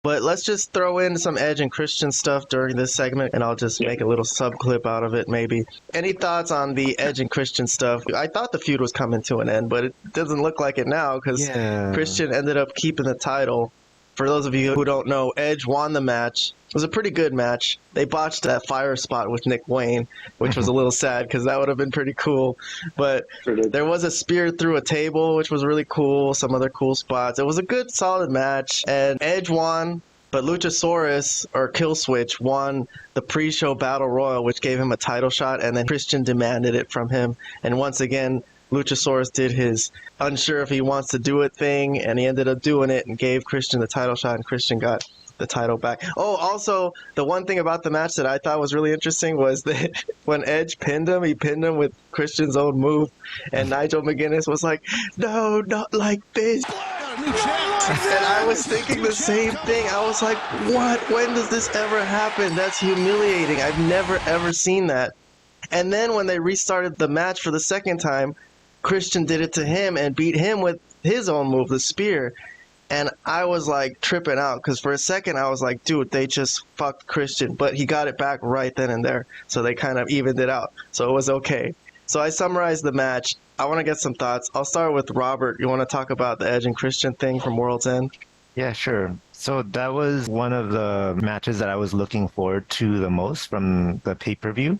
But let's just throw in some Edge and Christian stuff during this segment, and I'll just make a little sub clip out of it, maybe. Any thoughts on the Edge and Christian stuff? I thought the feud was coming to an end, but it doesn't look like it now because Christian ended up keeping the title. For those of you who don't know, Edge won the match. It was a pretty good match. They botched that fire spot with Nick Wayne, which was a little sad because that would have been pretty cool. But there was a spear through a table, which was really cool. Some other cool spots. It was a good, solid match. And Edge won, but Luchasaurus, or Killswitch, won the pre-show Battle Royal, which gave him a title shot. And then Christian demanded it from him. And once again, Luchasaurus did his unsure if he wants to do it thing, and he ended up doing it and gave Christian the title shot, and Christian got the title back. Oh, also, the one thing about the match that I thought was really interesting was that when Edge pinned him, he pinned him with Christian's own move, and Nigel McGuinness was like, no, not like this. And I was thinking the same thing. I was like, what? When does this ever happen? That's humiliating. I've never, ever seen that. And then when they restarted the match for the second time, Christian did it to him and beat him with his own move, the spear. And I was like tripping out because for a second I was like, dude, they just fucked Christian. But he got it back right then and there. So they kind of evened it out. So it was okay. So I summarized the match. I want to get some thoughts. I'll start with Robert. You want to talk about the Edge and Christian thing from World's End? Yeah, sure. So that was one of the matches that I was looking forward to the most from the pay-per-view.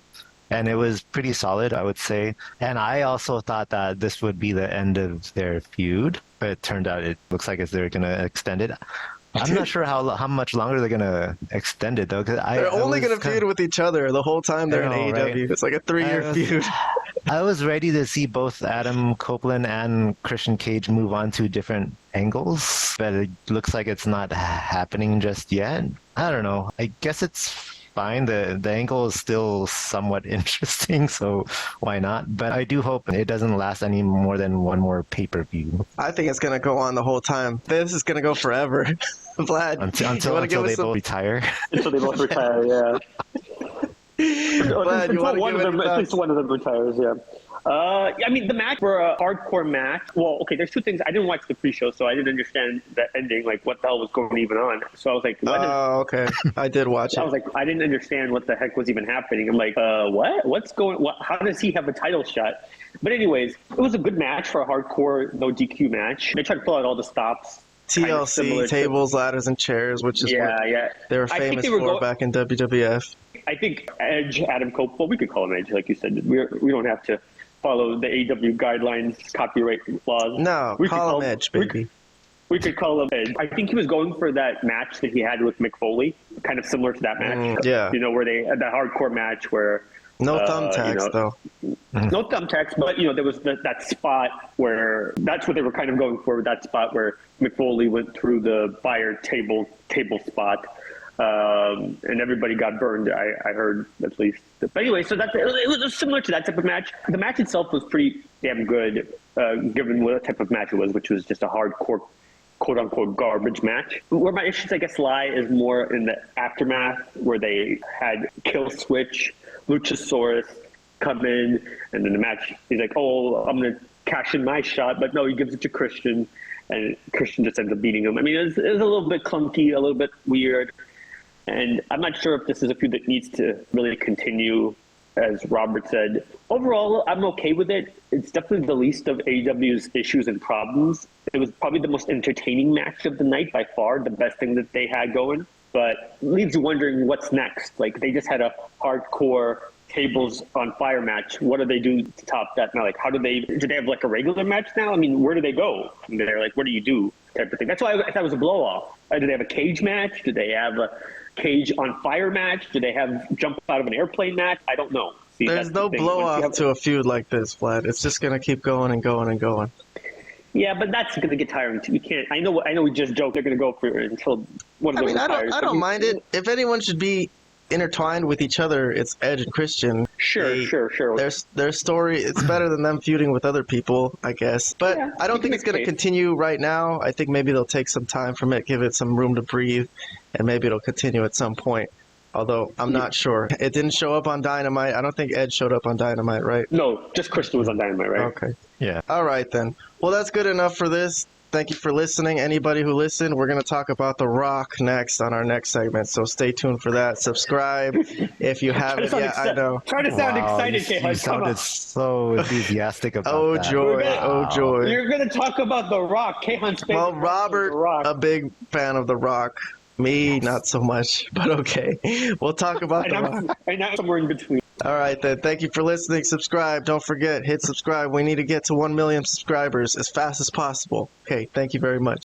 And it was pretty solid, I would say. And I also thought that this would be the end of their feud. But it turned out it looks like they're going to extend it. I'm not sure how much longer they're going to extend it, though. They're only going to feud with each other the whole time they're in AEW. Right? It's like a 3-year feud. I was ready to see both Adam Copeland and Christian Cage move on to different angles. But it looks like it's not happening just yet. I don't know. I guess it's fine. The angle is still somewhat interesting, so why not? But I do hope it doesn't last any more than one more pay-per-view. I think it's going to go on the whole time. This is going to go forever. Vlad, until they both retire. Until they both retire, yeah. Vlad, at least one of them retires, yeah. I mean, the match for a hardcore match. Well, okay, there's two things. I didn't watch the pre-show, so I didn't understand the ending, like what the hell was going even on. So I was like, okay. I did watch it. I was like, I didn't understand what the heck was even happening. I'm like, what? What's going? How does he have a title shot? But anyways, it was a good match for a hardcore no DQ match. They tried to pull out all the stops. TLC, tables, ladders, and chairs, which is what they were famous for back in WWF. I think Edge, Adam Cope, well, we could call him Edge, like you said. We don't have to follow the AEW guidelines, copyright laws. No, call him Edge, baby. We could call him Edge. I think he was going for that match that he had with Mick Foley, kind of similar to that match. Yeah. You know, where they had that hardcore match where... No thumbtacks, though. No thumbtacks, but, there was that spot where... That's what they were kind of going for, that spot where Mick Foley went through the fire table spot. And everybody got burned, I heard, at least. But anyway, so it was similar to that type of match. The match itself was pretty damn good, given what type of match it was, which was just a hardcore, quote-unquote, garbage match. Where my issues, I guess, lie is more in the aftermath, where they had Killswitch, Luchasaurus come in, and then the match, he's like, oh, I'm going to cash in my shot, but no, he gives it to Christian, and Christian just ends up beating him. I mean, it was a little bit clunky, a little bit weird. And I'm not sure if this is a feud that needs to really continue, as Robert said. Overall, I'm okay with it. It's definitely the least of AEW's issues and problems. It was probably the most entertaining match of the night by far, the best thing that they had going. But it leaves you wondering what's next. Like, they just had a hardcore tables on fire match. What do they do to top that now? Like, do they have like a regular match now? I mean, where do they go from there? Like, what do you do? Type of thing. That's why I thought it was a blow off. Do they have a cage match? Do they have a cage on fire match? Do they have jump out of an airplane match? I don't know. See, there's no blow off to a feud like this, Vlad. It's just going to keep going and going and going. Yeah, but that's going to get tiring too. You can't. I know we just joked they're going to go for it until one of them retires. I don't mind it. If anyone should be intertwined with each other, it's Edge and Christian. Sure. Their story, it's better than them feuding with other people, I guess. But yeah, I don't think it's going to continue right now. I think maybe they'll take some time from it, give it some room to breathe, and maybe it'll continue at some point. Although, I'm not sure. It didn't show up on Dynamite. I don't think Edge showed up on Dynamite, right? No, just Christian was on Dynamite, right? Okay. Yeah. All right, then. Well, that's good enough for this. Thank you for listening. Anybody who listened, we're going to talk about The Rock next on our next segment. So stay tuned for that. Subscribe if you haven't yet. I know. Try to sound excited, you K-Hunt. Come on. sounded so enthusiastic about Oh, that. joy. Oh, joy. You're going to talk about The Rock, K-Hunt's favorite. Well, wrestler, Robert, The Rock. a big fan of The Rock. Me, not so much, but okay. We'll talk about The Rock. And I'm somewhere in between. All right, then. Thank you for listening. Subscribe. Don't forget, hit subscribe. We need to get to 1 million subscribers as fast as possible. Okay, thank you very much.